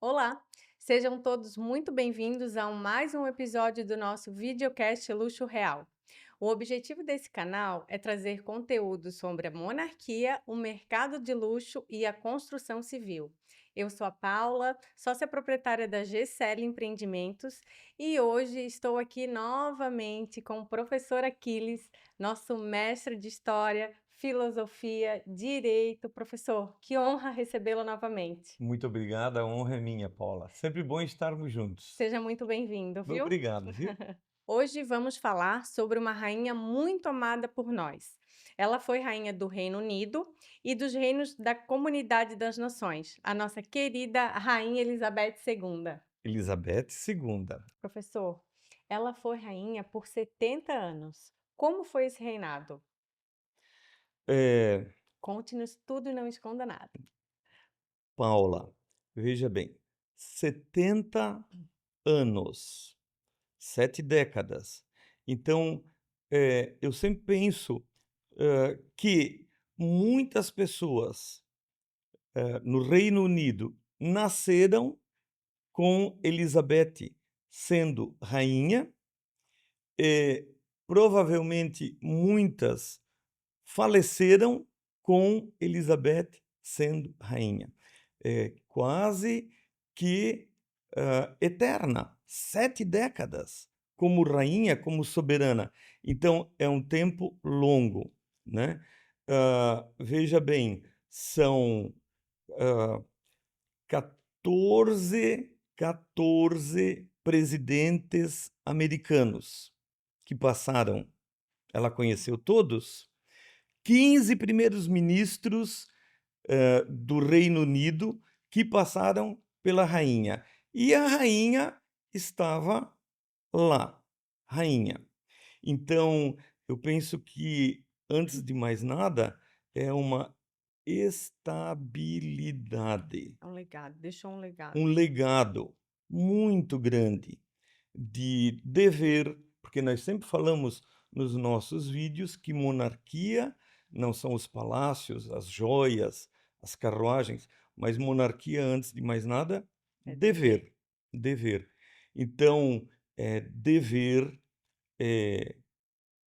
Olá, sejam todos muito bem-vindos a mais um episódio do nosso videocast Luxo Real. O objetivo desse canal é trazer conteúdo sobre a monarquia, o mercado de luxo e a construção civil. Eu sou a Paula, sócia proprietária da GCL Empreendimentos, e hoje estou aqui novamente com o professor Aquiles, nosso mestre de História, Filosofia, Direito. Professor, que honra recebê-lo novamente. Muito obrigado, a honra é minha, Paula. Sempre bom estarmos juntos. Seja muito bem-vindo, viu? Obrigado, viu? Hoje vamos falar sobre uma rainha muito amada por nós. Ela foi rainha do Reino Unido e dos reinos da Comunidade das Nações, a nossa querida Rainha Elizabeth II. Elizabeth II. Professor, ela foi rainha por 70 anos. Como foi esse reinado? É, Conte-nos tudo e não esconda nada. Paula, veja bem, 70 anos, 7 décadas. Então, eu sempre penso que muitas pessoas no Reino Unido nasceram com Elizabeth sendo rainha, e provavelmente muitas faleceram com Elizabeth sendo rainha. É quase que eterna, 7 décadas como rainha, como soberana. Então é um tempo longo, né? Veja bem, são 14 presidentes americanos que passaram. Ela conheceu todos. 15 primeiros ministros do Reino Unido que passaram pela rainha. E a rainha estava lá, rainha. Então, eu penso que, antes de mais nada, é uma estabilidade, É um legado, deixou um um legado. legado muito grande de dever, porque nós sempre falamos nos nossos vídeos que monarquia não são os palácios, as joias, as carruagens, mas monarquia, antes de mais nada, É dever. dever, dever. Então, dever é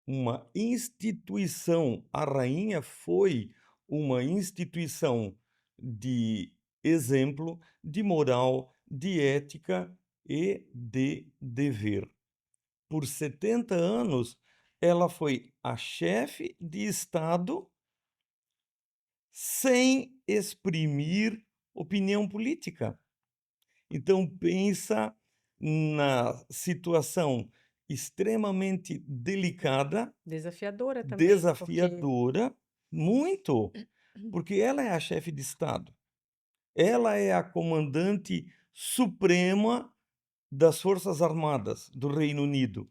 uma instituição. A rainha foi uma instituição de exemplo, de moral, de ética e de dever. Por 70 anos, ela foi a chefe de Estado sem exprimir opinião política. Então pensa na situação extremamente delicada, Desafiadora também, porque desafiadora, muito, porque ela é a chefe de Estado. Ela é a comandante suprema das Forças Armadas do Reino Unido.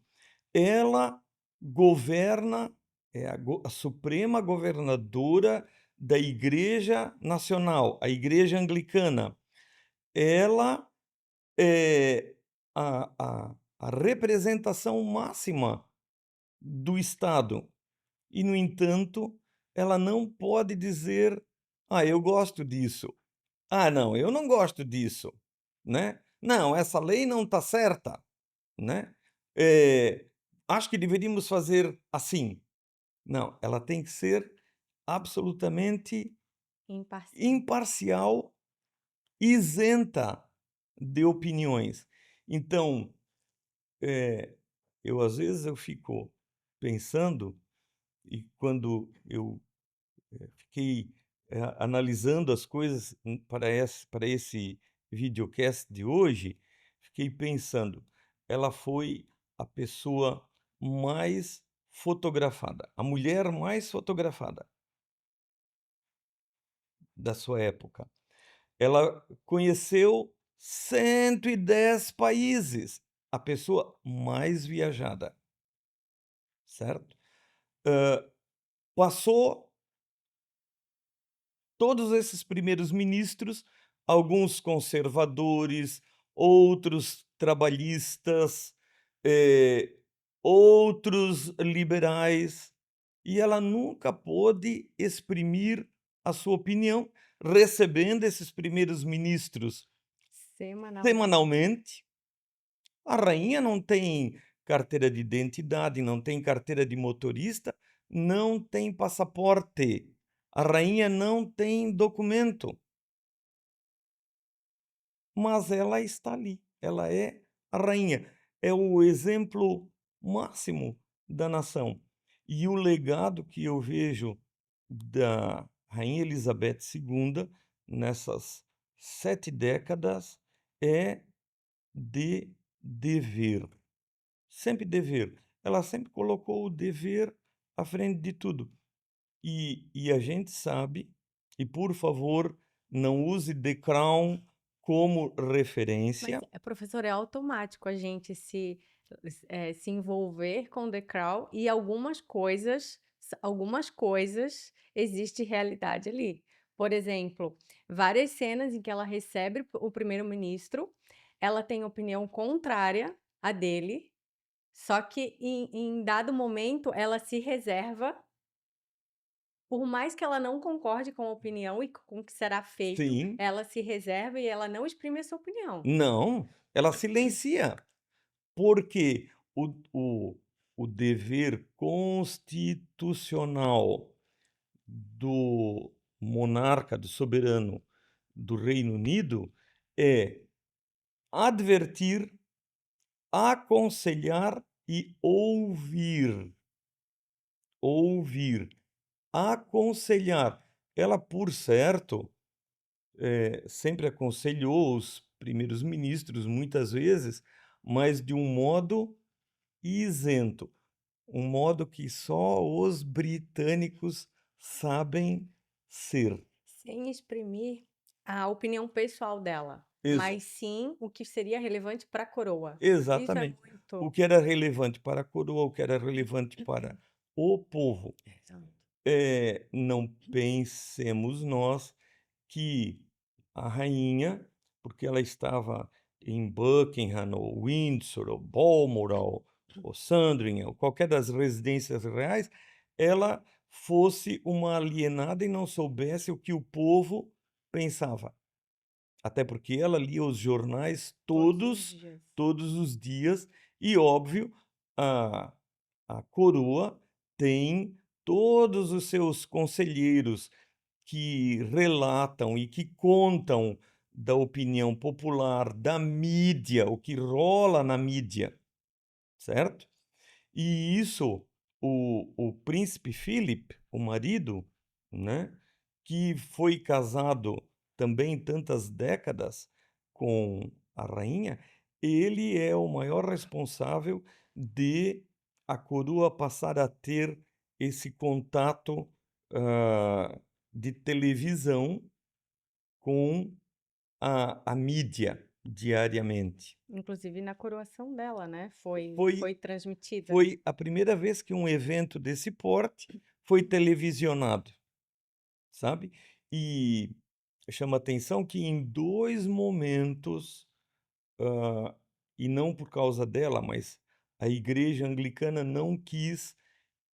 Ela governa, é a suprema governadora da Igreja Nacional, a Igreja Anglicana. Ela é a representação máxima do Estado. E, no entanto, ela não pode dizer: "Ah, eu gosto disso. Ah, não, eu não gosto disso", né. "Não, essa lei não está certa", né. "Acho que deveríamos fazer assim". Não, ela tem que ser absolutamente imparcial. imparcial, isenta de opiniões. Então, eh, eu às vezes eu fico pensando, e quando eu fiquei, analisando as coisas, para esse videocast de hoje, fiquei pensando, ela foi a pessoa mais fotografada, a mulher mais fotografada da sua época. Ela conheceu 110 países, a pessoa mais viajada, certo? Hã, passou todos esses primeiros ministros, alguns conservadores, outros trabalhistas, eh, outros liberais, e ela nunca pôde exprimir a sua opinião, recebendo esses primeiros ministros. Semanalmente. semanalmente. A rainha não tem carteira de identidade, não tem carteira de motorista, não tem passaporte. A rainha não tem documento, mas ela está ali. Ela é a rainha. É o exemplo máximo da nação. E o legado que eu vejo da Rainha Elizabeth II nessas 7 décadas é de dever. Sempre dever. Ela sempre colocou o dever à frente de tudo. E a gente sabe, e por favor, não use The Crown como Mas, referência. professor, é automático a gente se envolver com The Crown e algumas coisas existe realidade ali. Por exemplo, várias cenas em que ela recebe o primeiro-ministro, ela tem opinião contrária à dele, só que em dado momento ela se reserva, por mais que ela não concorde com a opinião e com o que será feito, Sim, ela se reserva e ela não exprime essa opinião. não, ela silencia, porque o dever constitucional do monarca, do soberano do Reino Unido é advertir, aconselhar e ouvir. Ouvir, aconselhar. Ela, por certo, sempre aconselhou os primeiros ministros, muitas vezes, mas de um modo isento, um modo que só os britânicos sabem ser. Sem exprimir a opinião pessoal dela, Exa mas sim o que seria relevante para a coroa. Isso é exatamente. O muito que era relevante para a coroa, o que era relevante para o povo. exato. Não pensemos nós que a rainha, porque ela estava em Buckingham, ou Windsor, ou Balmoral, ou Sandringham, ou qualquer das residências reais, ela fosse uma alienada e não soubesse o que o povo pensava. Até porque ela lia os jornais Todos os dias. todos os dias e, óbvio, a a coroa tem todos os seus conselheiros que relatam e que contam da opinião popular, da mídia, o que rola na mídia, certo? E isso, o príncipe Philip, o marido, né, que foi casado também tantas décadas com a rainha, ele é o maior responsável de a coroa passar a ter esse contato, de televisão com a mídia diariamente. Inclusive na coroação dela, né, foi Foi foi transmitida. Foi a primeira vez que um evento desse porte foi televisionado, sabe. E chama atenção que em 2 momentos, hã, e não por causa dela, mas a igreja anglicana não quis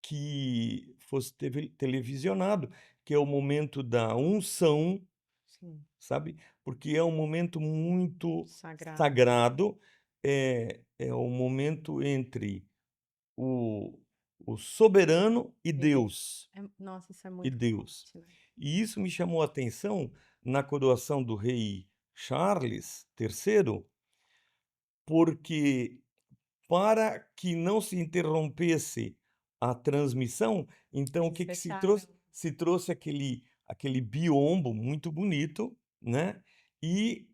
que fosse televisionado, que é o momento da unção, Sim, sabe, porque é um momento muito sagrado. sagrado, é o momento entre o o soberano e E Deus. Deus, Nossa, isso é e muito Deus. forte, né. E isso me chamou a atenção na coroação do rei Charles III, porque para que não se interrompesse a transmissão, então o Eles que que se fecharam. trouxe? Se trouxe aquele biombo muito bonito, né, e,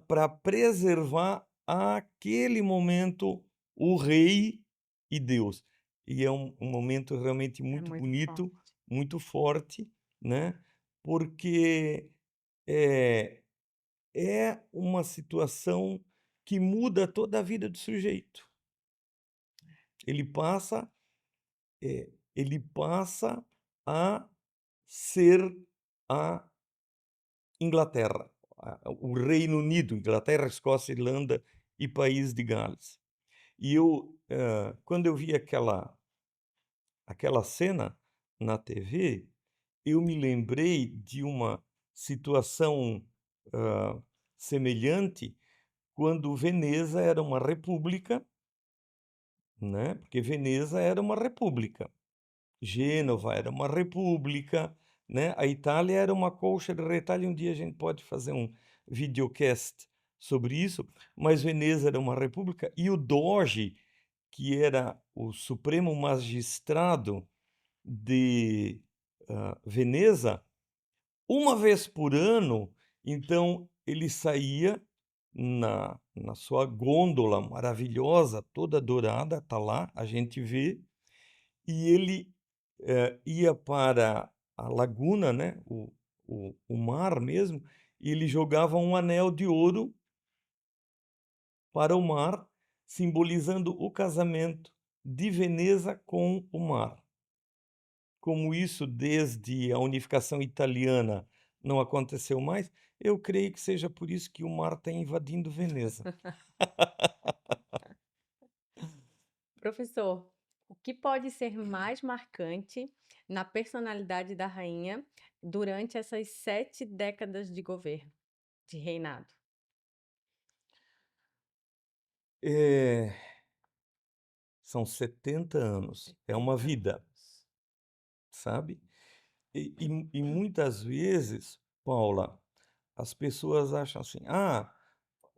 pra preservar aquele momento, o rei e Deus. E é um momento realmente É muito muito bonito, forte. muito forte, né, porque, eh, é uma situação que muda toda a vida do sujeito. Ele passa ele passa a ser a Inglaterra, o Reino Unido, Inglaterra, Escócia, Irlanda e País de Gales. E eu, quando eu vi aquela cena na TV, eu me lembrei de uma situação, hã, semelhante, quando Veneza era uma república, né, porque Veneza era uma república, Gênova era uma república, né, a Itália era uma colcha de retalho. Um dia a gente pode fazer um videocast sobre isso, mas Veneza era uma república e o Doge, que era o supremo magistrado de, Veneza, uma vez por ano, então, ele saía na sua gôndola maravilhosa, toda dourada, tá lá, a gente vê, e ele, ia para a laguna, né, o mar mesmo, e ele jogava um anel de ouro para o mar, simbolizando o casamento de Veneza com o mar. Como isso, desde a unificação italiana, não aconteceu mais, eu creio que seja por isso que o mar está invadindo Veneza. Professor, o que pode ser mais marcante na personalidade da rainha durante essas 7 décadas de governo, de reinado? Eh, São 70 anos, é uma 70 vida, anos. sabe. E muitas vezes, Paula, as pessoas acham assim: "Ah,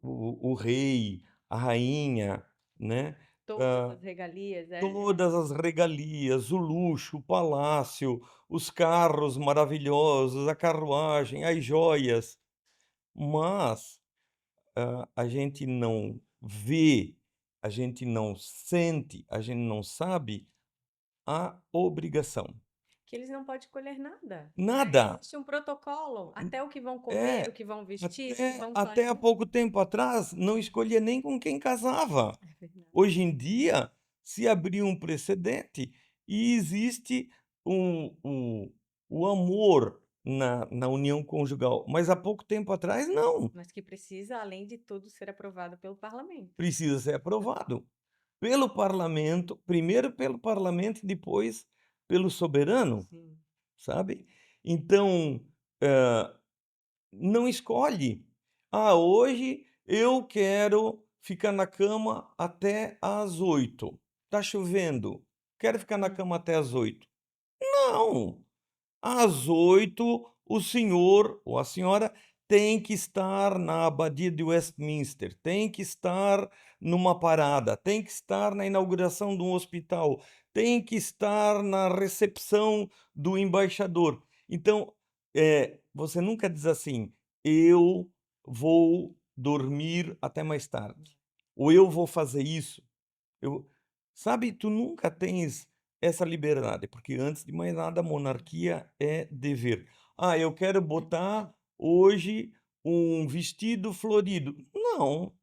o rei, a rainha, né, Todas hã, as regalias, todas as regalias, o luxo, o palácio, os carros maravilhosos, a carruagem, as joias", mas, a gente não vê, a gente não sente, a gente não sabe a obrigação. que eles não podem escolher nada, né, Nada. existe um protocolo, até o que vão comer, o É, que vão vestir, se até vão até há sair. pouco tempo atrás não escolhia nem com quem casava. É verdade. Hoje em dia, se abriu um precedente e existe o amor na união conjugal, mas há pouco tempo atrás não, Mas que precisa, além de tudo, ser aprovado pelo parlamento. precisa ser aprovado pelo parlamento, primeiro pelo parlamento e depois pelo soberano, Sim. sabe. Então, não escolhe. "Ah, hoje eu quero ficar na cama até às 8. Tá chovendo, quero ficar na cama até às 8. Não, às 8 o senhor ou a senhora tem que estar na abadia de Westminster, tem que estar numa parada, tem que estar na inauguração de um hospital, tem que estar na recepção do embaixador. Então, você nunca diz assim: "Eu vou dormir até mais tarde", ou "Eu vou fazer isso". Eu Sabe, tu nunca tens essa liberdade, porque antes de mais nada a monarquia é dever. "Ah, eu quero botar hoje um vestido florido". Não,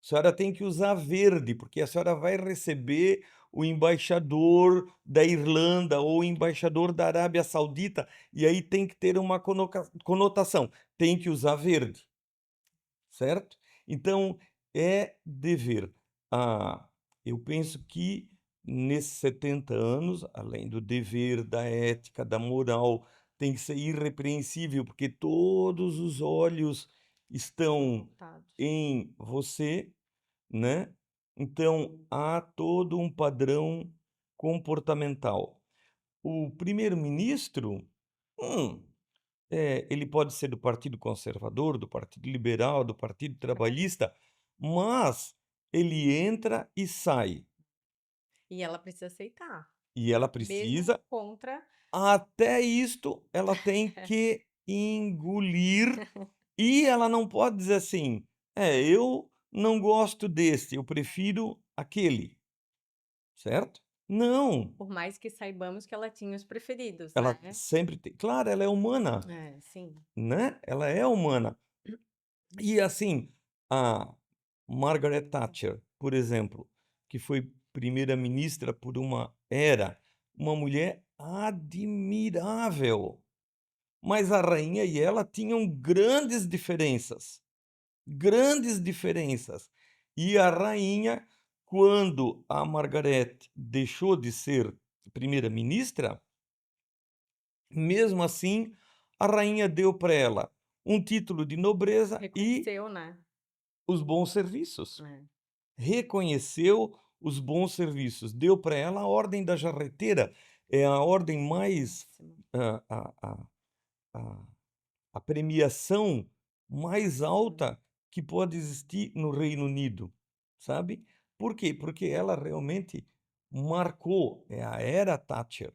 a senhora tem que usar verde, porque a senhora vai receber o embaixador da Irlanda ou o embaixador da Arábia Saudita, e aí tem que ter uma conotação, tem que usar verde. Certo? Então, é dever. Eu penso que nesses 70 anos, além do dever, da ética, da moral, tem que ser irrepreensível, porque todos os olhos estão Voltados. em você, né? Então, há todo um padrão comportamental. O primeiro-ministro, hum, ele pode ser do Partido Conservador, do Partido Liberal, do Partido Trabalhista, mas ele entra e sai, E ela precisa aceitar, e ela mesmo precisa, contra. até isto, ela tem que engolir, e ela não pode dizer assim: eu não gosto desse, eu prefiro aquele", certo? Não, Por mais que saibamos que ela tinha os preferidos, ela né. sempre tem, claro, ela é humana, É, sim. né, ela é humana. E assim, a Margaret Thatcher, por exemplo, que foi primeira-ministra por uma era, uma mulher admirável, mas a rainha e ela tinham grandes diferenças, grandes diferenças. E a rainha, quando a Margaret deixou de ser primeira-ministra, mesmo assim, a rainha deu para ela um título de nobreza e Reconheceu, né. os bons serviços, É. reconheceu os bons serviços, deu para ela a Ordem da Jarreteira, é a ordem mais, Máximo. a a a premiação mais Máximo. alta que pode existir no Reino Unido, sabe. Por quê? Porque ela realmente marcou, é a era Thatcher.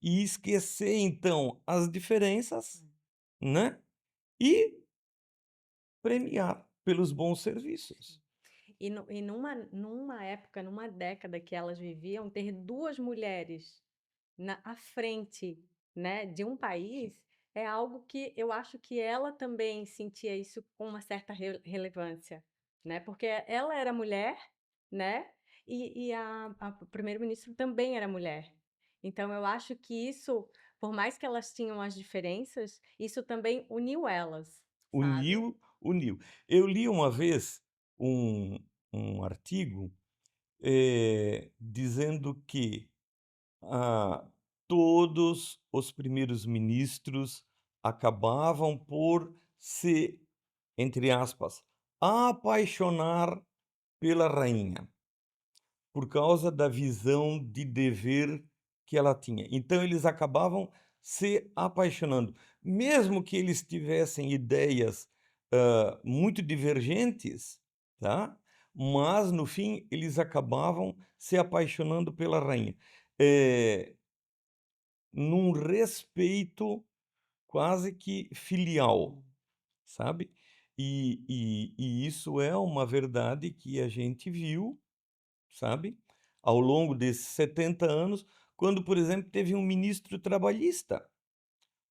E esquecer então as diferenças, né, e premiar pelos bons serviços. E numa época, numa década que elas viviam, ter 2 mulheres à frente, né, de um país, é algo que eu acho que ela também sentia isso com uma certa relevância, né, porque ela era mulher, né, e a primeiro-ministro também era mulher. Então eu acho que isso, por mais que elas tinham as diferenças, isso também uniu elas, sabe. Uniu, uniu. Eu li uma vez um artigo, dizendo que, todos os primeiros ministros acabavam por se, entre aspas, "apaixonar" pela rainha, por causa da visão de dever que ela tinha. Então eles acabavam se apaixonando, mesmo que eles tivessem ideias, muito divergentes, tá, mas no fim eles acabavam se apaixonando pela rainha. Eh, Num respeito quase que filial, sabe. E isso é uma verdade que a gente viu, sabe, ao longo desses 70 anos, quando, por exemplo, teve um ministro trabalhista.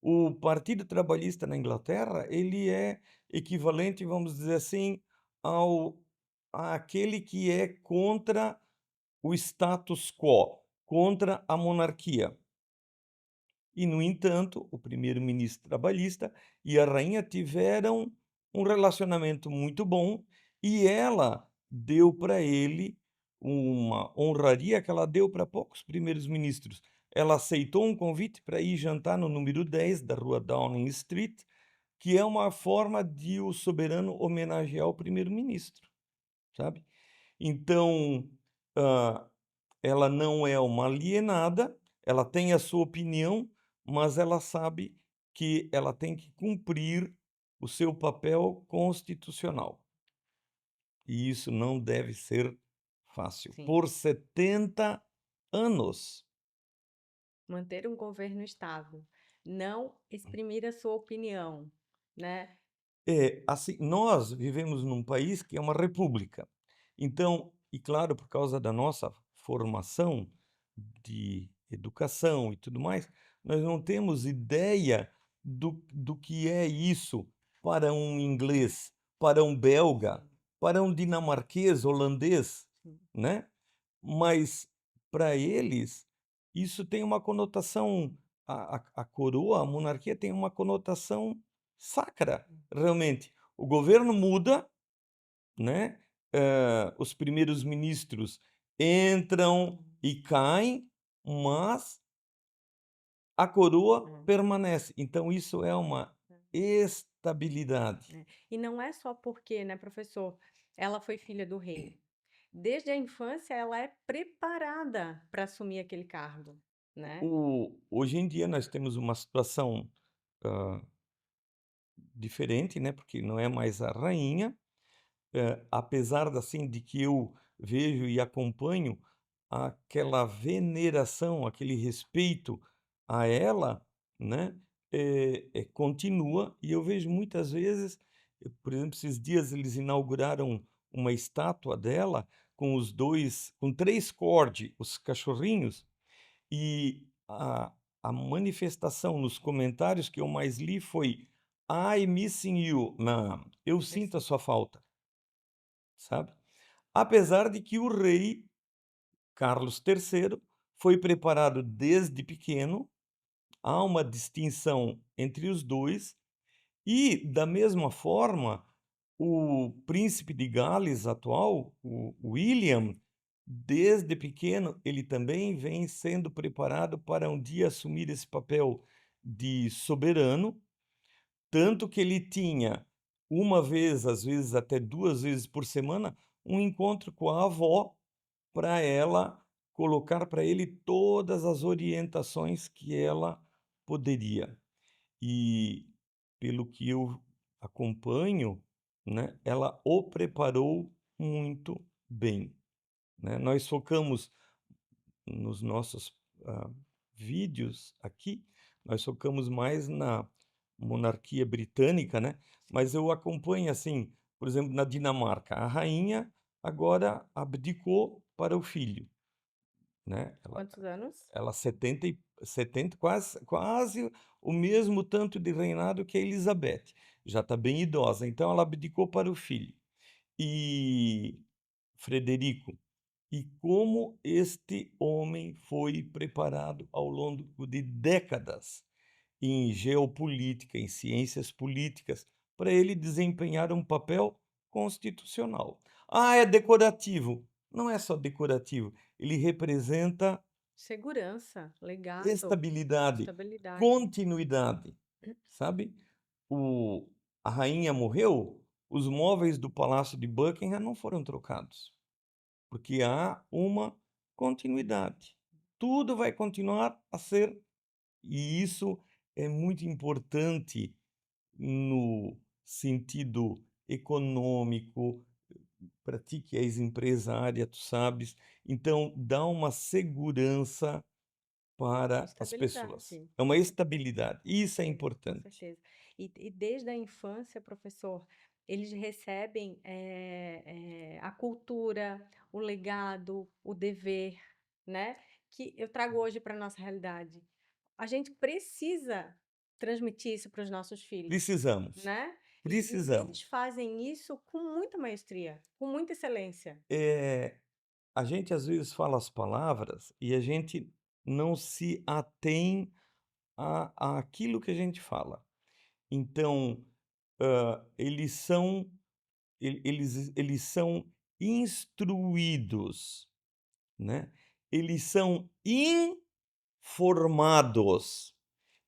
O Partido Trabalhista na Inglaterra, ele é equivalente, vamos dizer assim, ao àquele que é contra o status quo, contra a monarquia. E, no entanto, o primeiro-ministro trabalhista e a rainha tiveram um relacionamento muito bom e ela deu para ele uma honraria que ela deu para poucos primeiros ministros. Ela aceitou um convite para ir jantar no número 10 da rua Downing Street, que é uma forma de o soberano homenagear o primeiro-ministro, sabe. Então, hã ela não é uma alienada, ela tem a sua opinião, mas ela sabe que ela tem que cumprir o seu papel constitucional. E isso não deve ser fácil. Sim. Por 70 anos. Manter um governo estável, não exprimir a sua opinião, né. É, assim, nós vivemos num país que é uma república. Então, e claro, por causa da nossa formação de educação e tudo mais, nós não temos ideia do que é isso para um inglês, para um belga, Sim, para um dinamarquês, holandês, sim. né? Mas para eles isso tem uma conotação, a coroa, a monarquia tem uma conotação sacra, realmente. O governo muda, né, os primeiros ministros entram e caem, mas a coroa É, permanece. Então isso é uma é, estabilidade. é. E não é só porque, né, professor, ela foi filha do rei. Desde a infância ela é preparada para assumir aquele cargo, né. Hoje em dia nós temos uma situação, hã, diferente, né, porque não é mais a rainha. Apesar assim de que eu vejo e acompanho aquela veneração, aquele respeito a ela, né, continua e eu vejo muitas vezes, por exemplo, esses dias eles inauguraram uma estátua dela com 3 Corgi, os cachorrinhos, e a manifestação nos comentários que eu mais li foi: "I missing you, ma'am", eu sinto a Esse sua falta. Sabe? Apesar de que o rei Carlos III foi preparado desde pequeno, há uma distinção entre os 2 e, da mesma forma, o príncipe de Gales atual, o William, desde pequeno, ele também vem sendo preparado para um dia assumir esse papel de soberano, tanto que ele tinha uma vez, às vezes até 2 vezes por semana, um encontro com a avó, para ela colocar para ele todas as orientações que ela poderia. E, pelo que eu acompanho, né, ela o preparou muito bem, né. Nós focamos nos nossos, hã, vídeos aqui, nós focamos mais na monarquia britânica, né, mas eu acompanho, assim, por exemplo, na Dinamarca, a rainha agora abdicou para o filho, né, Quantos anos? ela 70 quase o mesmo tanto de reinado que a Elizabeth, já está bem idosa, então ela abdicou para o filho. E Frederico, e como este homem foi preparado ao longo de décadas em geopolítica, em ciências políticas, para ele desempenhar um papel constitucional. Ah, é decorativo. Não é só decorativo, ele representa Segurança, legado, estabilidade, estabilidade. continuidade, sabe? O A rainha morreu, os móveis do palácio de Buckingham não foram trocados, porque há uma continuidade. Tudo vai continuar a ser, e isso é muito importante no sentido econômico. Para ti que és empresária, tu sabes, então dá uma segurança para as pessoas. Estabilidade. É uma estabilidade, isso é Com importante. certeza. E desde a infância, professor, eles recebem, a cultura, o legado, o dever, né, que eu trago hoje para a nossa realidade. A gente precisa transmitir isso para os nossos filhos, Precisamos, né, e eles precisamos. fazem isso com muita maestria, com muita excelência. A gente às vezes fala as palavras e a gente não se atém a àquilo que a gente fala. Então, eles são instruídos, né, eles são informados,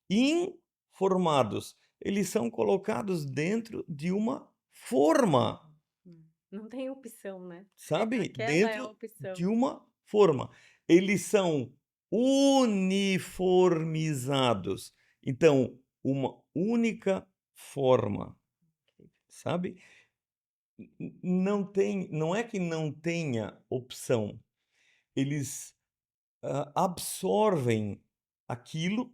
informados. Eles são colocados dentro de uma forma, Não tem opção, né, sabe, aquela é a dentro opção. de uma forma. Eles são uniformizados. Então, uma única forma, sabe. Não é que não tenha opção, eles, absorvem aquilo,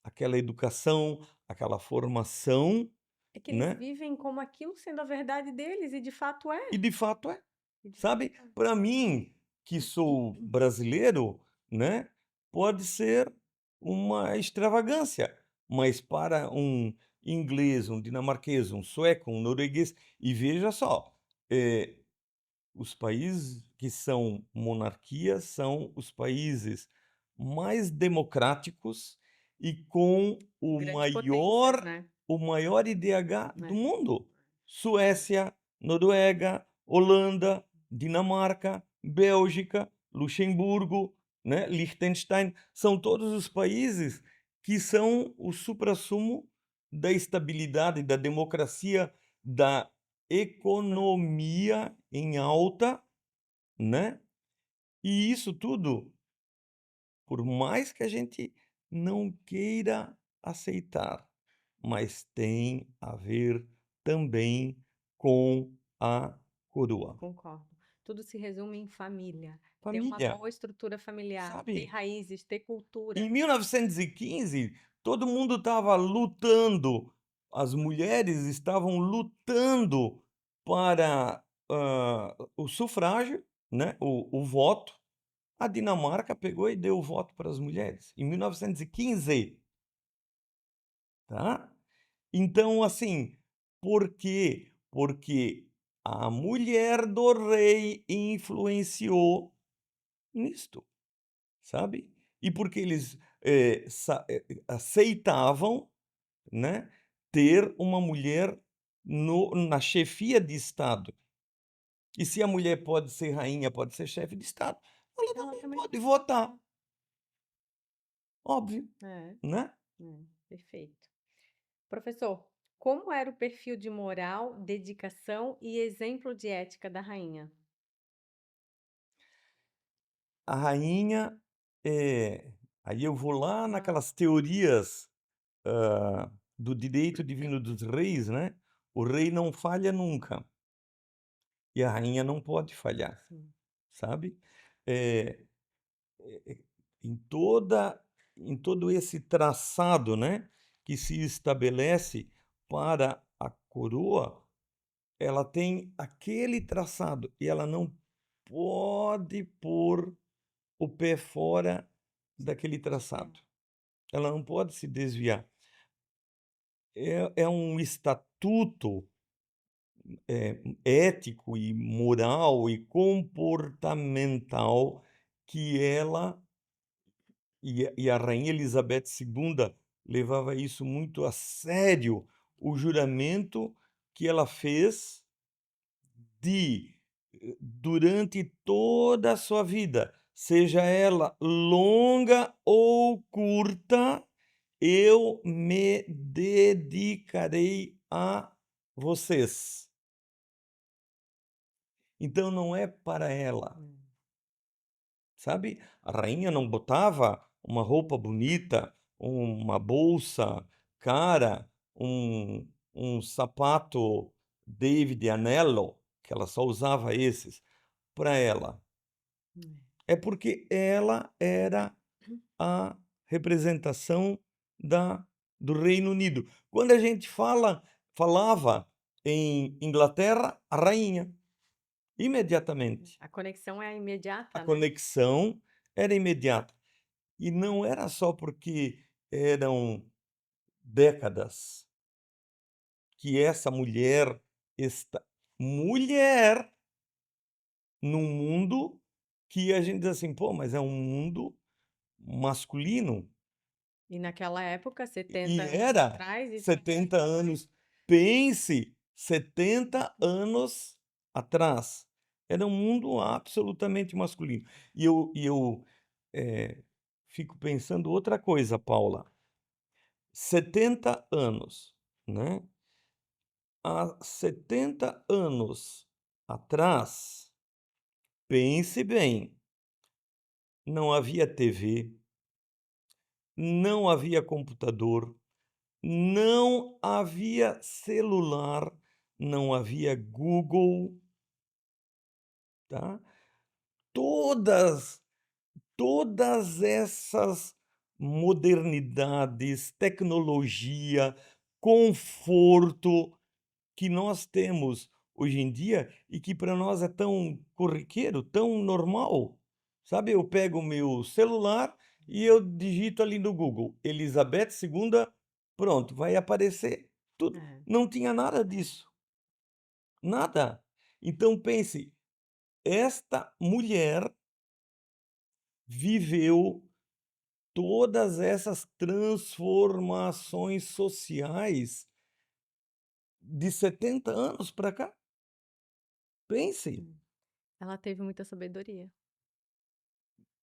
aquela educação, aquela formação, É que eles né, vivem como aquilo sendo a verdade deles e de fato e é, de fato é. e de fato Sabe, é. para mim, que sou brasileiro, né, pode ser uma extravagância, mas para um inglês, um dinamarquês, um sueco, um norueguês, e veja só, eh, os países que são monarquias são os países mais democráticos e com Grandes potências, né. o maior IDH do É, mundo. é. Suécia, Noruega, Holanda, Dinamarca, Bélgica, Luxemburgo, né, Liechtenstein, são todos os países que são o suprassumo da estabilidade, da democracia, da economia em alta, né, e isso tudo, por mais que a gente não queira aceitar, mas tem a ver também com a coroa. Concordo. Tudo se resume em família. Ter uma Família, boa estrutura familiar, ter sabe, raízes, ter em cultura. 1915 todo mundo estava lutando, as mulheres estavam lutando para, o sufrágio, né, o voto. A Dinamarca pegou e deu o voto para as mulheres, em 1915, tá. Então, assim, por quê? Porque a mulher do rei influenciou nisto, sabe. E porque eles, aceitavam, né, ter uma mulher no na chefia de estado. E se a mulher pode ser rainha, pode ser chefe de estado, ela Ela também também pode pode votar, votar. óbvio, É, né. é, perfeito. Professor, Como era o perfil de moral, dedicação e exemplo de ética da rainha? A rainha, aí eu vou lá Ah, naquelas teorias, do direito divino dos reis, né, o rei não falha nunca, e a rainha não pode falhar, sim. sabe. Eh eh, em toda em todo esse traçado, né, que se estabelece para a coroa, ela tem aquele traçado e ela não pode pôr o pé fora daquele É. traçado. Ela não pode se desviar. É um estatuto, ético e moral e comportamental que ela e a rainha Elizabeth II levava isso muito a sério, o juramento que ela fez de, durante toda a sua vida, seja ela longa ou curta, eu me dedicarei a vocês. Então não é para ela, Hum. sabe? A rainha não botava uma roupa bonita, uma bolsa cara, um sapato David Anello, que ela só usava esses, para ela. É. É porque ela era a representação da do Reino Unido. Quando a gente falava em Inglaterra, a rainha, imediatamente. A conexão é A imediata, né? conexão era imediata. E não era só porque eram décadas que essa mulher está mulher num mundo que a gente diz assim: "Pô, mas é um mundo masculino". E naquela época, E 70 anos era atrás, isso era 70 anos. Pense, 70 anos atrás. Era um mundo absolutamente masculino. E eu, eh, fico pensando outra coisa, Paula. 70 anos, né. Há 70 anos atrás, pense bem, não havia TV, não havia computador, não havia celular, não havia Google, tá. Todas todas essas modernidades, tecnologia, conforto que nós temos hoje em dia e que para nós é tão corriqueiro, tão normal, sabe. Eu pego o meu celular e eu digito ali no Google: "Elizabeth II", pronto, vai aparecer tudo. é. Não tinha nada disso, nada. Então pense, esta mulher viveu todas essas transformações sociais de 70 anos para cá. Pense, Sim. Ela teve muita sabedoria,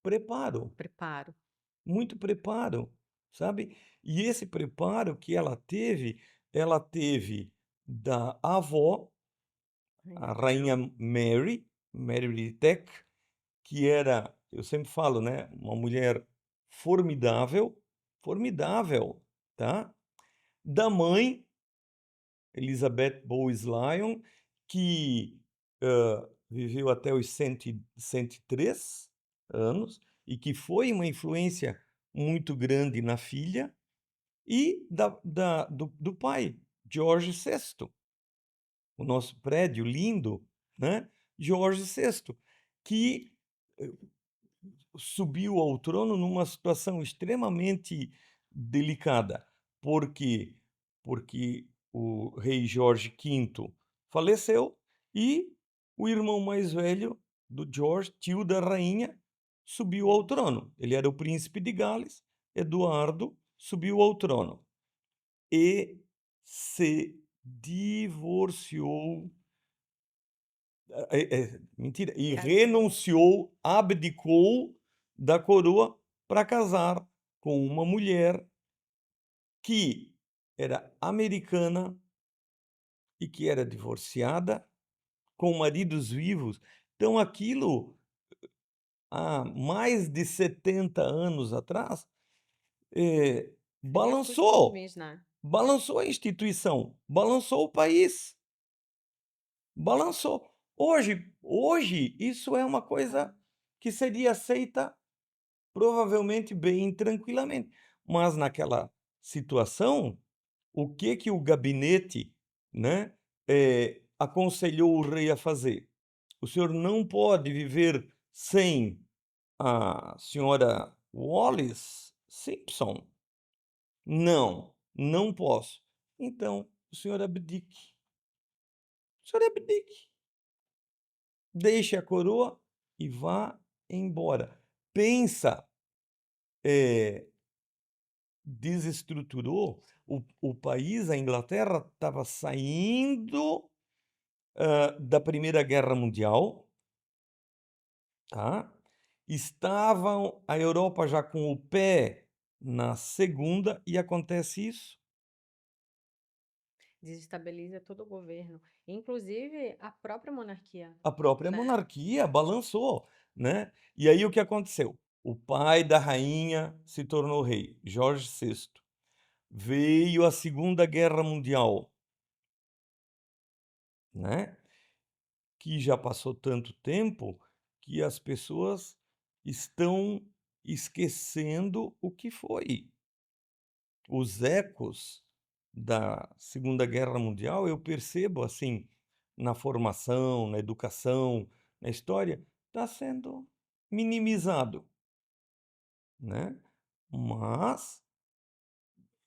preparo. preparo. Muito preparo, sabe. E esse preparo que ela teve da avó, Rainha a Isabel. rainha Mary, Mary Tech, que era, eu sempre falo, né, uma mulher formidável, formidável, tá. Da mãe, Elizabeth Bowes Lyon, que, viveu até os 103 anos e que foi uma influência muito grande na filha. E do pai, George VI, o nosso prédio lindo, né, George VI, que, eh, subiu ao trono numa situação extremamente delicada. Por quê? Porque o rei Jorge V faleceu e o irmão mais velho do George, tio da rainha, subiu ao trono. Ele era o príncipe de Gales, Eduardo subiu ao trono e se divorciou, mentira, e renunciou, abdicou da coroa para casar com uma mulher que era americana, e que era divorciada, com maridos vivos. Então aquilo, há mais de 70 anos atrás, eh, Seria balançou, costumes, né. balançou a instituição, balançou o país, balançou. Hoje isso é uma coisa que seria aceita provavelmente bem tranquilamente, mas naquela situação, o que que o gabinete, né, aconselhou o rei a fazer? "O senhor não pode viver sem a senhora Wallis Simpson?" "Não, não posso." "Então, o senhor abdique, o senhor abdique, deixe a coroa e vá embora." Pensa, eh, desestruturou o país, a Inglaterra estava saindo, da Primeira Guerra Mundial, tá, estavam a Europa já com o pé na Segunda e acontece isso. Desestabiliza todo o governo, inclusive a própria monarquia, A própria né. monarquia balançou, né. E aí o que aconteceu? O pai da rainha se tornou rei, Jorge VI. Veio a Segunda Guerra Mundial, né, que já passou tanto tempo que as pessoas estão esquecendo o que foi. Os ecos da Segunda Guerra Mundial, eu percebo, assim, na formação, na educação, na história, está sendo minimizado, né. Mas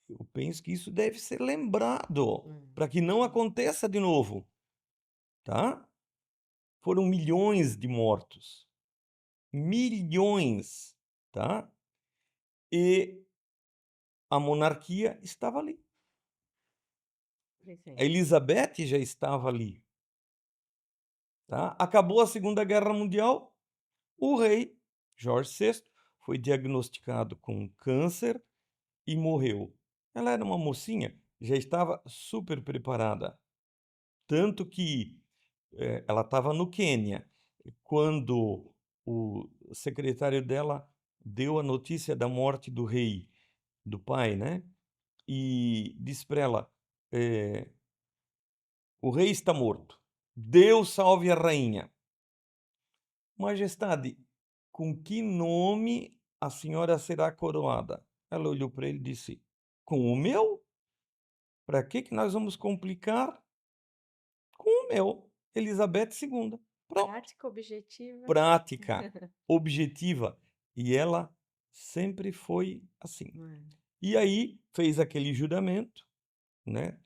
eu penso que isso deve ser lembrado, para que não Sim. aconteça de novo, tá. Foram milhões de mortos, milhões, tá. E a monarquia estava ali, a Presente. Elizabeth já estava ali. Tá? Acabou a Segunda Guerra Mundial, o rei Jorge VI foi diagnosticado com câncer e morreu. Ela era uma mocinha, já estava super preparada, tanto que ela estava no Quênia quando o secretário dela deu a notícia da morte do rei, do pai, né? E disse para ela: eh, "O rei está morto. Deus salve a rainha." "Majestade, com que nome a senhora será coroada?" Ela olhou para ele e disse: "Com o meu? Para que que nós vamos complicar? Com o meu, Elizabeth II." Pronto. Prática, objetiva. Prática, objetiva. E ela sempre foi assim. É. E aí fez aquele juramento, né?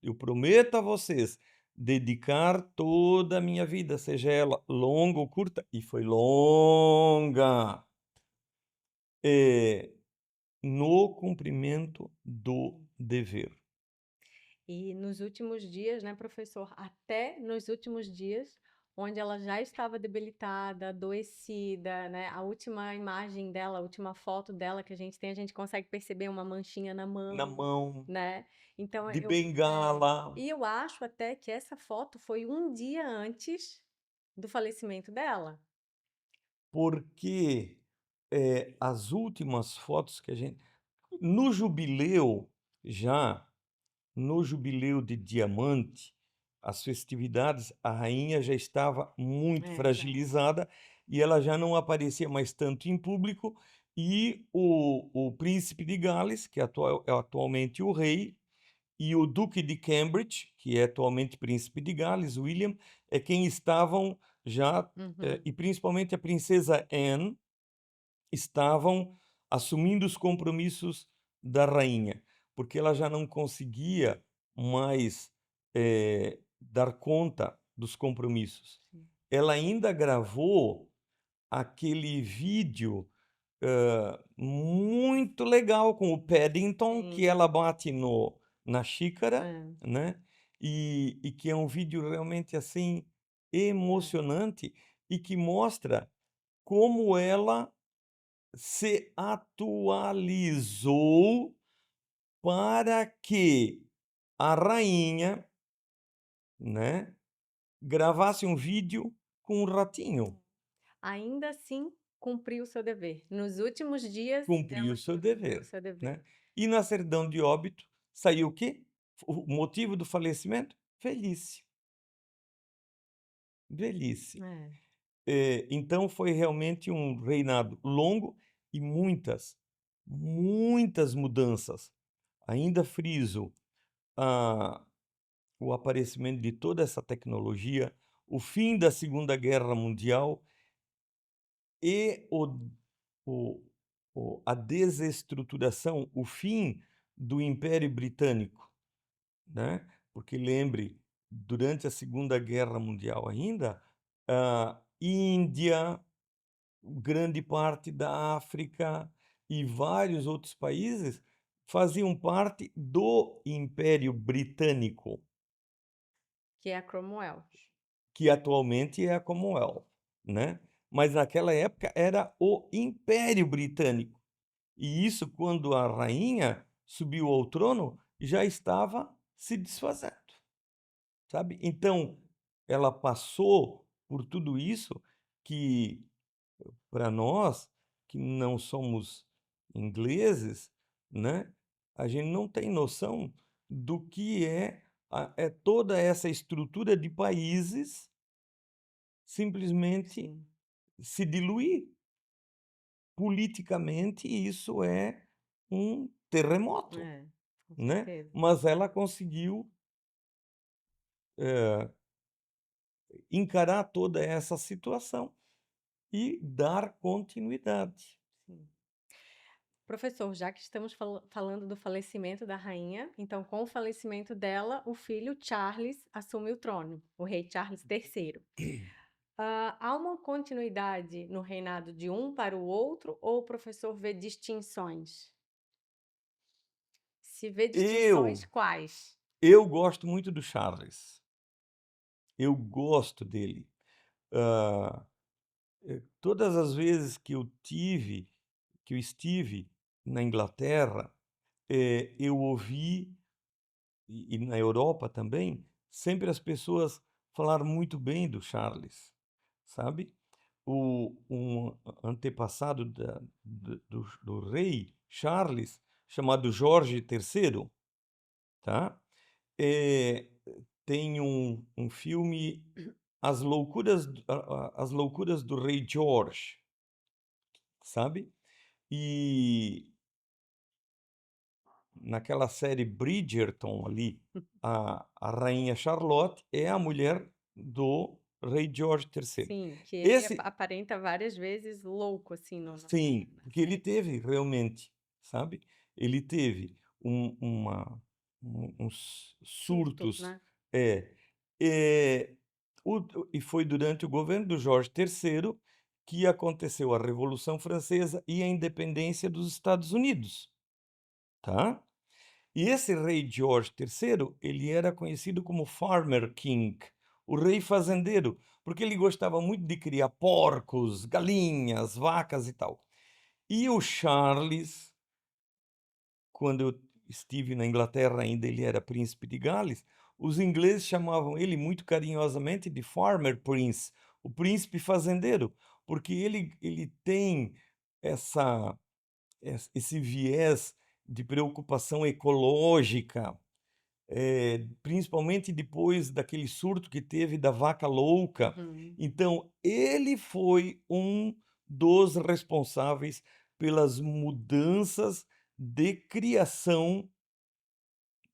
Eu prometo a vocês dedicar toda a minha vida, seja ela longa ou curta, e foi longa, eh, no cumprimento do dever. E nos últimos dias, né, professor, até nos últimos dias, onde ela já estava debilitada, adoecida, né, a última imagem dela, a última foto dela que a gente tem, a gente consegue perceber uma manchinha na Na mão, mão, né. Então de é, bengala, e eu acho até que essa foto foi um dia antes do falecimento dela. porque, as últimas fotos que a gente no jubileu já no jubileu de diamante, as festividades, a rainha já estava muito É, já. fragilizada e ela já não aparecia mais tanto em público, e o príncipe de Gales, que é atualmente o rei, e o duque de Cambridge, que é atualmente príncipe de Gales, William, é quem estavam já, Uhum. e principalmente a princesa Anne, estavam assumindo os compromissos da rainha, porque ela já não conseguia mais, dar conta dos compromissos. Sim. Ela ainda gravou aquele vídeo, muito legal com o Paddington, que Sim. ela bate no na xícara, É, né, e que é um vídeo realmente, assim, é. emocionante e que mostra como ela se atualizou para que a rainha né, gravasse um vídeo com um ratinho. Ainda assim, cumpriu o seu dever. Nos últimos dias, Cumpriu o ela seu cumpriu o dever, seu dever. né. E na certidão de óbito saiu o quê? O motivo do falecimento? Velhice, velhice. É, Então foi realmente um reinado longo e muitas mudanças. Ainda friso, ah, o aparecimento de toda essa tecnologia, o fim da Segunda Guerra Mundial e o a desestruturação, o fim do Império Britânico, né, porque lembre, durante a Segunda Guerra Mundial ainda, Índia, grande parte da África e vários outros países faziam parte do Império Britânico, que é a Cromwell. que atualmente é a Commonwealth, né. Mas naquela época era o Império Britânico. E isso quando a rainha subiu ao trono, já estava se desfazendo, sabe. Então, ela passou por tudo isso que, para nós, que não somos ingleses, né, a gente não tem noção do que é toda essa estrutura de países simplesmente Sim, se diluir. Politicamente, isso é um terremoto, é, com né, certeza. mas ela conseguiu, eh, encarar toda essa situação e dar continuidade. Sim. Professor, já que estamos falando do falecimento da rainha, então, com o falecimento dela, o filho Charles assume o trono, o rei Charles III. Há uma continuidade no reinado de um para o outro ou o professor vê distinções? Se vê distinções, Eu quais? eu gosto muito do Charles, eu gosto dele. Hã, todas as vezes que eu estive na Inglaterra, eu ouvi e na Europa também, sempre as pessoas falaram muito bem do Charles, sabe. Um antepassado do rei Charles, chamado Jorge III, tá, eh, tem um filme, As Loucuras do Rei George, sabe. E naquela série Bridgerton ali, a rainha Charlotte é a mulher do rei George III. Sim, que ele Esse aparenta várias vezes louco, assim, no sim, na porque ele série. teve realmente, sabe, ele teve uns Surtos, surtos. né? É, eh, e foi durante o governo do Jorge III que aconteceu a Revolução Francesa e a independência dos Estados Unidos, tá. E esse rei George III, ele era conhecido como Farmer King, o rei fazendeiro, porque ele gostava muito de criar porcos, galinhas, vacas e tal. E o Charles, quando eu estive na Inglaterra ainda ele era príncipe de Gales, os ingleses chamavam ele muito carinhosamente de Farmer Prince, o príncipe fazendeiro, porque ele tem essa esse viés de preocupação ecológica. Principalmente depois daquele surto que teve da vaca louca. Uhum, Então, ele foi um dos responsáveis pelas mudanças de criação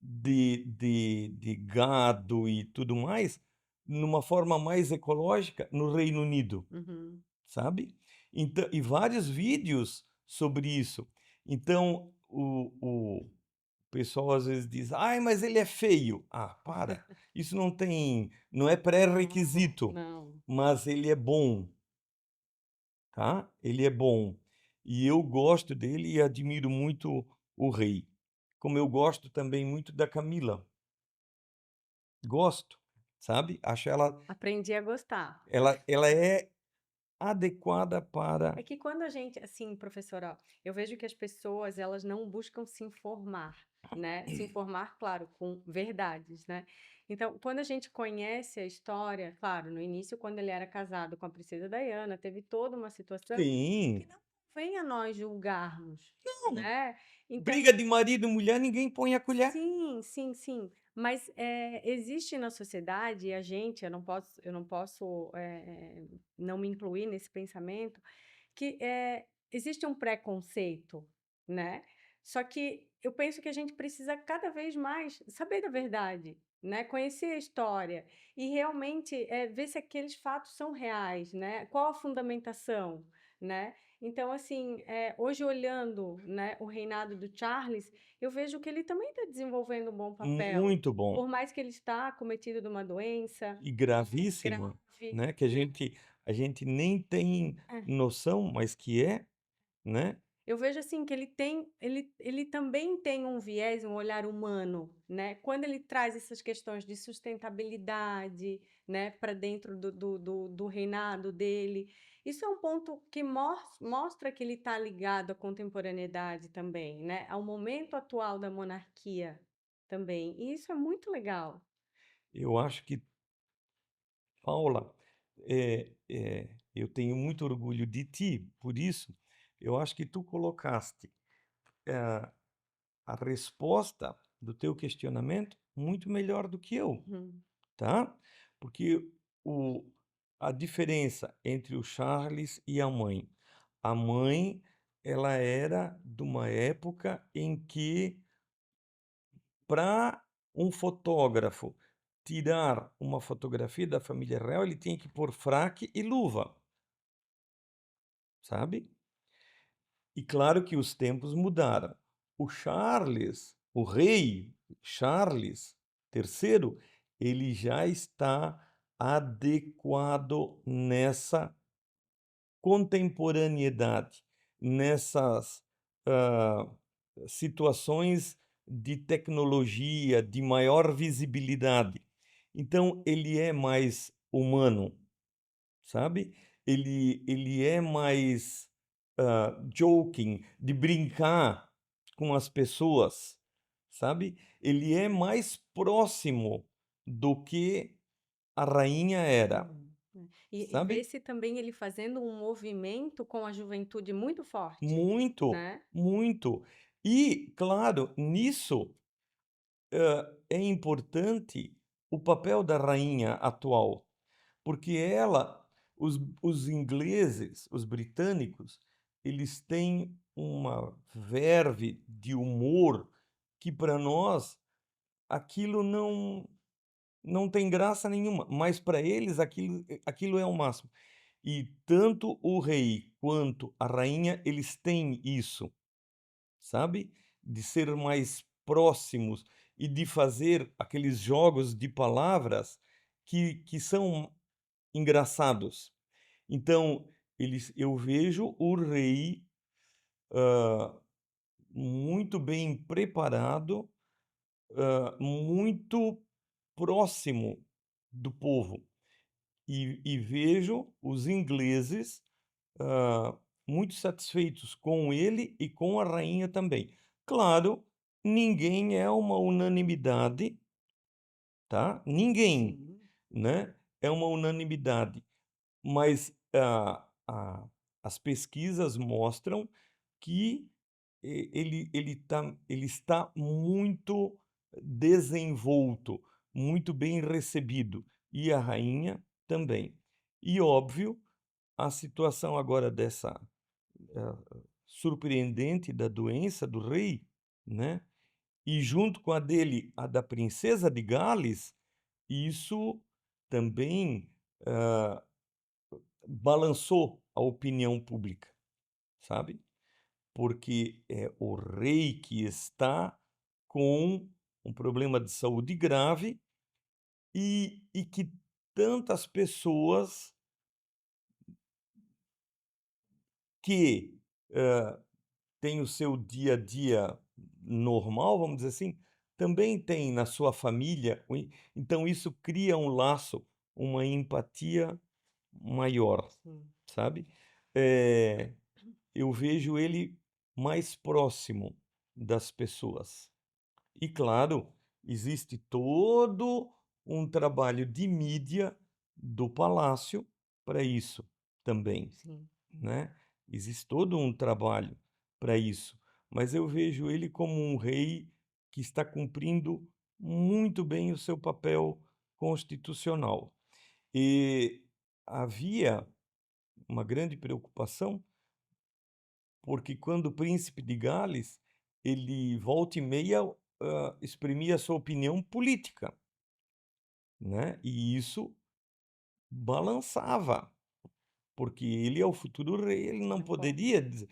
de gado e tudo mais, numa forma mais ecológica no Reino Unido, uhum. sabe. Então e vários vídeos sobre isso. Então o pessoal às vezes diz: "Ai, mas ele é feio". Ah, para, isso não é Não, pré-requisito, não. mas ele é bom, tá. Ele é bom. E eu gosto dele e admiro muito o rei. Como eu gosto também muito da Camila. Gosto, sabe. Acho Aprendi a gostar. ela é adequada É para que quando a gente assim, professora, eu vejo que as pessoas elas não buscam se informar, né, se informar, claro, com verdades, né. Então, quando a gente conhece a história, claro, no início, quando ele era casado com a princesa Diana, teve toda uma situação que Sim. não convém a nós julgarmos, Não, né. Então briga de marido e mulher, ninguém põe a colher. sim, sim, sim. Mas, existe na sociedade, e a gente, eu não posso, não me incluir nesse pensamento, que, existe um preconceito, né. Só que eu penso que a gente precisa cada vez mais saber da verdade, né, conhecer a história e realmente, ver se aqueles fatos são reais, né, qual a fundamentação, né. Então assim, hoje olhando, né, o reinado do Charles, eu vejo que ele também está desenvolvendo um bom papel, Muito bom. por mais que ele está acometido de uma doença E gravíssima, grave. né, que a gente nem tem É. noção, mas que é, né. Eu vejo assim que ele também tem um viés, um olhar humano, né, quando ele traz essas questões de sustentabilidade, né, para dentro do reinado dele, isso é um ponto que mostra que ele está ligado à contemporaneidade também, né, ao momento atual da monarquia também, e isso é muito legal. Eu acho que, Paula, eu tenho muito orgulho de ti, por isso, eu acho que tu colocaste, eh, a resposta do teu questionamento muito melhor do que eu, Uhum, tá? Porque o a diferença entre o Charles e a mãe, ela era de uma época em que, para um fotógrafo tirar uma fotografia da família real, ele tinha que pôr fraque e luva, sabe? E claro que os tempos mudaram. O Charles, o rei Charles III, ele já está adequado nessa contemporaneidade, nessas, hã, situações de tecnologia, de maior visibilidade. Então ele é mais humano, sabe? Ele é mais, joking, de brincar com as pessoas, sabe? Ele é mais próximo do que a rainha era, uhum, e sabe? vê-se também ele fazendo um movimento com a juventude muito forte, Muito, né. muito. E, claro, nisso, é importante o papel da rainha atual, porque os ingleses, os britânicos, eles têm uma verve de humor que para nós aquilo não tem graça nenhuma, mas para eles aquilo é o máximo. E tanto o rei quanto a rainha, eles têm isso, sabe? De ser mais próximos e de fazer aqueles jogos de palavras que são engraçados. Então, eu vejo o rei, hã, muito bem preparado, muito próximo do povo. E vejo os ingleses, hã, muito satisfeitos com ele e com a rainha também. Claro, ninguém é uma unanimidade, tá, ninguém, Sim. né, é uma unanimidade, mas as pesquisas mostram que ele está muito desenvolto, muito bem recebido, e a rainha também. E óbvio, a situação agora dessa, surpreendente da doença do rei, né, e junto com a dele, a da princesa de Gales, isso também, hã, balançou a opinião pública, sabe? Porque é o rei que está com um problema de saúde grave e que tantas pessoas que, têm o seu dia a dia normal, vamos dizer assim, também têm na sua família, então isso cria um laço, uma empatia maior, Sim. sabe? Eh, eu vejo ele mais próximo das pessoas. E claro, existe todo um trabalho de mídia do palácio para isso também, Sim, né. Existe todo um trabalho para isso, mas eu vejo ele como um rei que está cumprindo muito bem o seu papel constitucional. E havia uma grande preocupação, porque quando o príncipe de Gales, ele volta e meia, exprimia a sua opinião política, né, e isso balançava, porque ele é o futuro rei, ele não concordo. poderia dizer,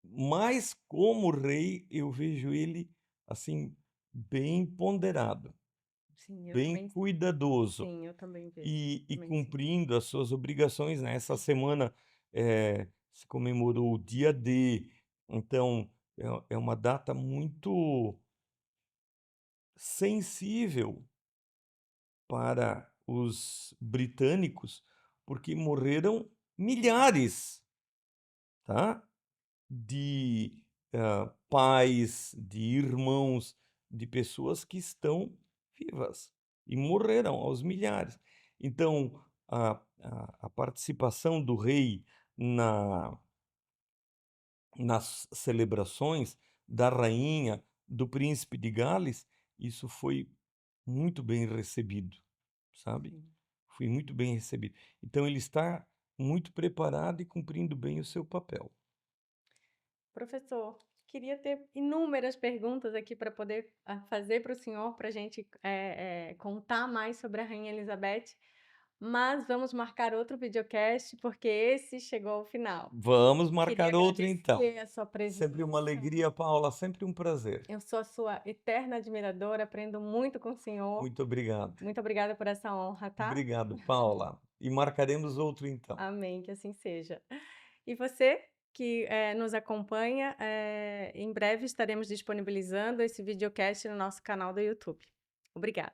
mas como rei eu vejo ele, assim, bem ponderado, Sim, eu bem também cuidadoso sim, eu também vejo, e também sim. cumprindo as suas obrigações, né. Essa semana, se comemorou o dia D, então é uma data muito sensível para os britânicos, porque morreram milhares, tá, de, pais, de irmãos, de pessoas que estão vivas e morreram aos milhares. Então, a participação do rei na nas celebrações, da rainha, do príncipe de Gales, isso foi muito bem recebido, sabe. Sim. Foi muito bem recebido. Então ele está muito preparado e cumprindo bem o seu papel. Professor, queria ter inúmeras perguntas aqui para poder, fazer para o senhor, para a gente, contar mais sobre a Rainha Elizabeth, mas vamos marcar outro videocast, porque esse chegou ao final. Vamos Queria marcar outro então. agradecer a sua presença. Sempre uma alegria, Paula, sempre um prazer. Eu sou a sua eterna admiradora, aprendo muito com o senhor. Muito obrigado. Muito obrigada por essa honra, tá? Obrigado, Paula. E marcaremos outro então. Amém, que assim seja. E você que, nos acompanha, em breve estaremos disponibilizando esse videocast no nosso canal do YouTube. Obrigada.